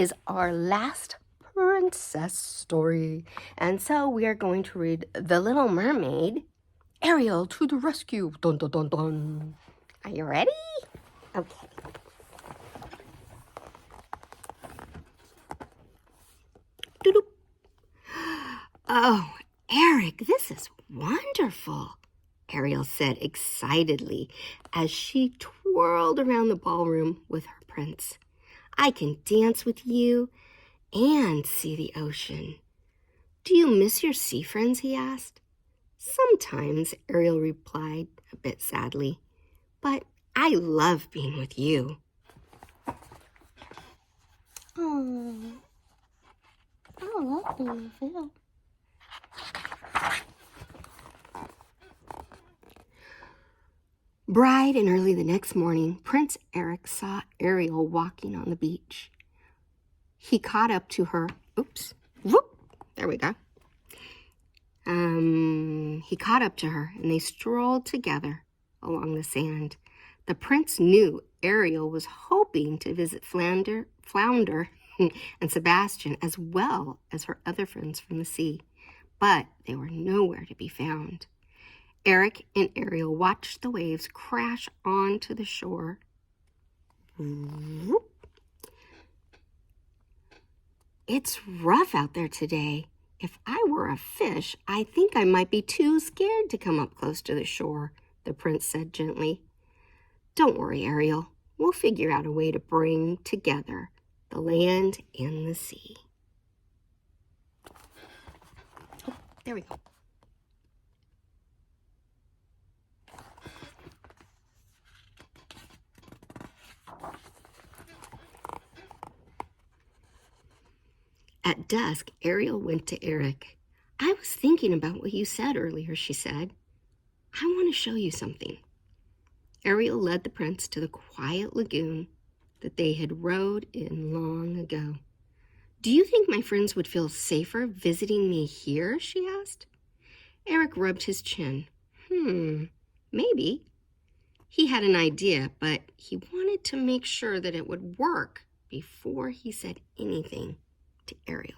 is our last princess story. And so we are going to read The Little Mermaid, Ariel to the rescue. Dun, dun, dun, dun. Are you ready? Okay. Doodle. Oh, Eric, this is wonderful, Ariel said excitedly as she twirled around the ballroom with her prince. I can dance with you and see the ocean. Do you miss your sea friends? He asked. Sometimes, Ariel replied a bit sadly, but I love being with you. Oh, I love being with you. Bright and early the next morning, Prince Eric saw Ariel walking on the beach. He caught up to her. Oops. Whoop. There we go. He caught up to her, and they strolled together along the sand. The prince knew Ariel was hoping to visit Flounder and Sebastian, as well as her other friends from the sea, but they were nowhere to be found. Eric and Ariel watched the waves crash onto the shore. It's rough out there today. If I were a fish, I think I might be too scared to come up close to the shore, the prince said gently. Don't worry, Ariel. We'll figure out a way to bring together the land and the sea. Oh, there we go. At dusk, Ariel went to Eric. I was thinking about what you said earlier, she said. I want to show you something. Ariel led the prince to the quiet lagoon that they had rowed in long ago. Do you think my friends would feel safer visiting me here? She asked. Eric rubbed his chin. Maybe. He had an idea, but he wanted to make sure that it would work before he said anything to Ariel.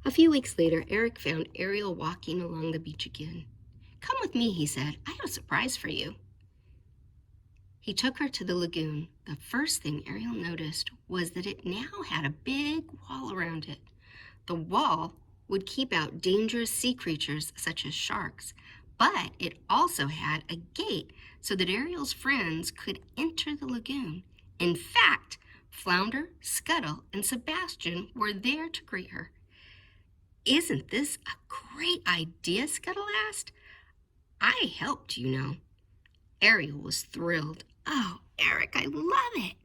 A few weeks later, Eric found Ariel walking along the beach again. Come with me, he said. I have a surprise for you. He took her to the lagoon. The first thing Ariel noticed was that it now had a big wall around it. The wall would keep out dangerous sea creatures such as sharks, but it also had a gate so that Ariel's friends could enter the lagoon. In fact, Flounder, Scuttle, and Sebastian were there to greet her. Isn't this a great idea? Scuttle asked. I helped, you know. Ariel was thrilled. Oh, Eric, I love it.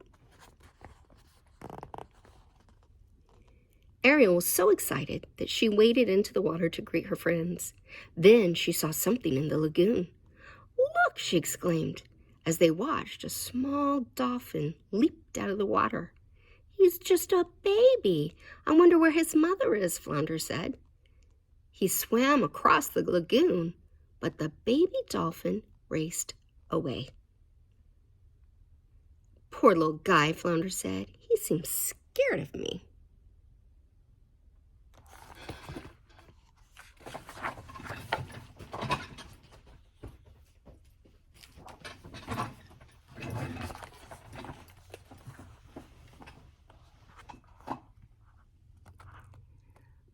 Ariel was so excited that she waded into the water to greet her friends. Then she saw something in the lagoon. Look, she exclaimed. As they watched, a small dolphin leaped out of the water. He's just a baby. I wonder where his mother is, Flounder said. He swam across the lagoon, but the baby dolphin raced away. Poor little guy, Flounder said. He seems scared of me.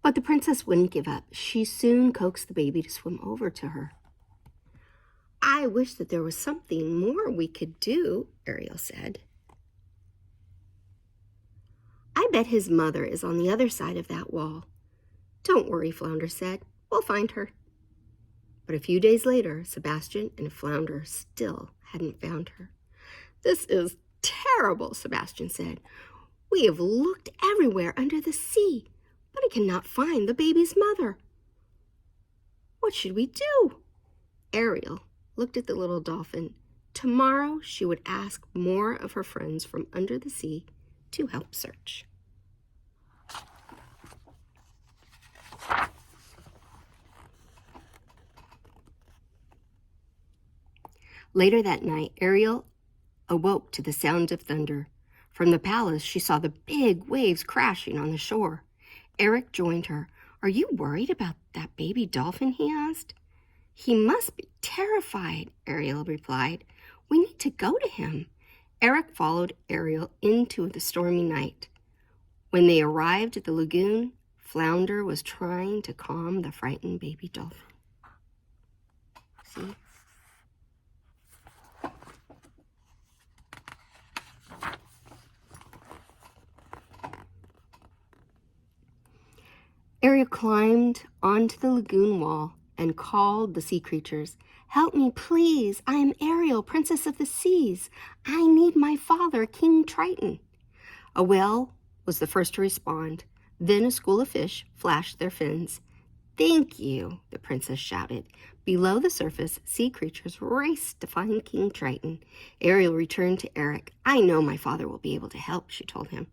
But the princess wouldn't give up. She soon coaxed the baby to swim over to her. I wish that there was something more we could do, Ariel said. I bet his mother is on the other side of that wall. Don't worry, Flounder said. We'll find her. But a few days later, Sebastian and Flounder still hadn't found her. This is terrible, Sebastian said. We have looked everywhere under the sea, but I cannot find the baby's mother. What should we do? Ariel looked at the little dolphin. Tomorrow she would ask more of her friends from under the sea to help search. Later that night, Ariel awoke to the sound of thunder. From the palace, she saw the big waves crashing on the shore. Eric joined her. "Are you worried about that baby dolphin?" he asked. "He must be terrified," Ariel replied. "We need to go to him." Eric followed Ariel into the stormy night. When they arrived at the lagoon, Flounder was trying to calm the frightened baby dolphin. See? Ariel climbed onto the lagoon wall and called the sea creatures. "Help me, please. I am Ariel, Princess of the Seas. I need my father, King Triton." A whale was the first to respond. Then a school of fish flashed their fins. "Thank you," the princess shouted. Below the surface, sea creatures raced to find King Triton. Ariel returned to Eric. "I know my father will be able to help," she told him.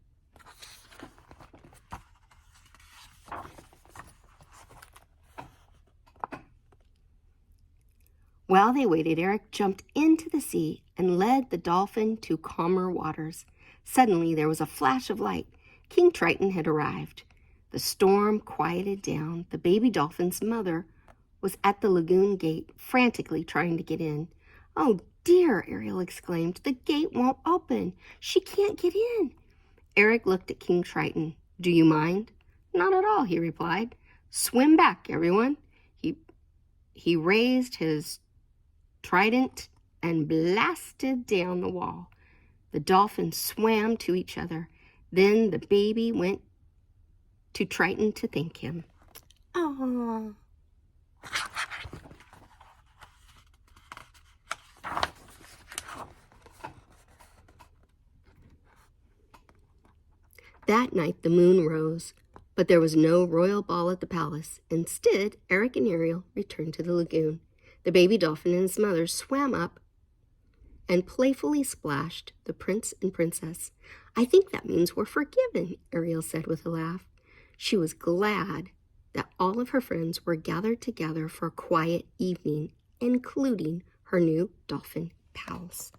While they waited, Eric jumped into the sea and led the dolphin to calmer waters. Suddenly, there was a flash of light. King Triton had arrived. The storm quieted down. The baby dolphin's mother was at the lagoon gate, frantically trying to get in. "Oh dear," Ariel exclaimed. "The gate won't open. She can't get in." Eric looked at King Triton. "Do you mind?" "Not at all," he replied. "Swim back, everyone." He raised his trident and blasted down the wall. The dolphins swam to each other. Then the baby went to Triton to thank him. Aww. That night the moon rose, but there was no royal ball at the palace. Instead, Eric and Ariel returned to the lagoon. The baby dolphin and his mother swam up and playfully splashed the prince and princess. "I think that means we're forgiven," Ariel said with a laugh. She was glad that all of her friends were gathered together for a quiet evening, including her new dolphin pals.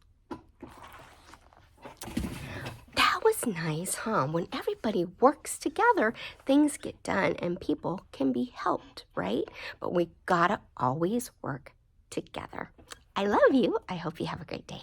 That was nice, huh? When everybody works together, things get done and people can be helped, right? But we gotta always work together. I love you. I hope you have a great day.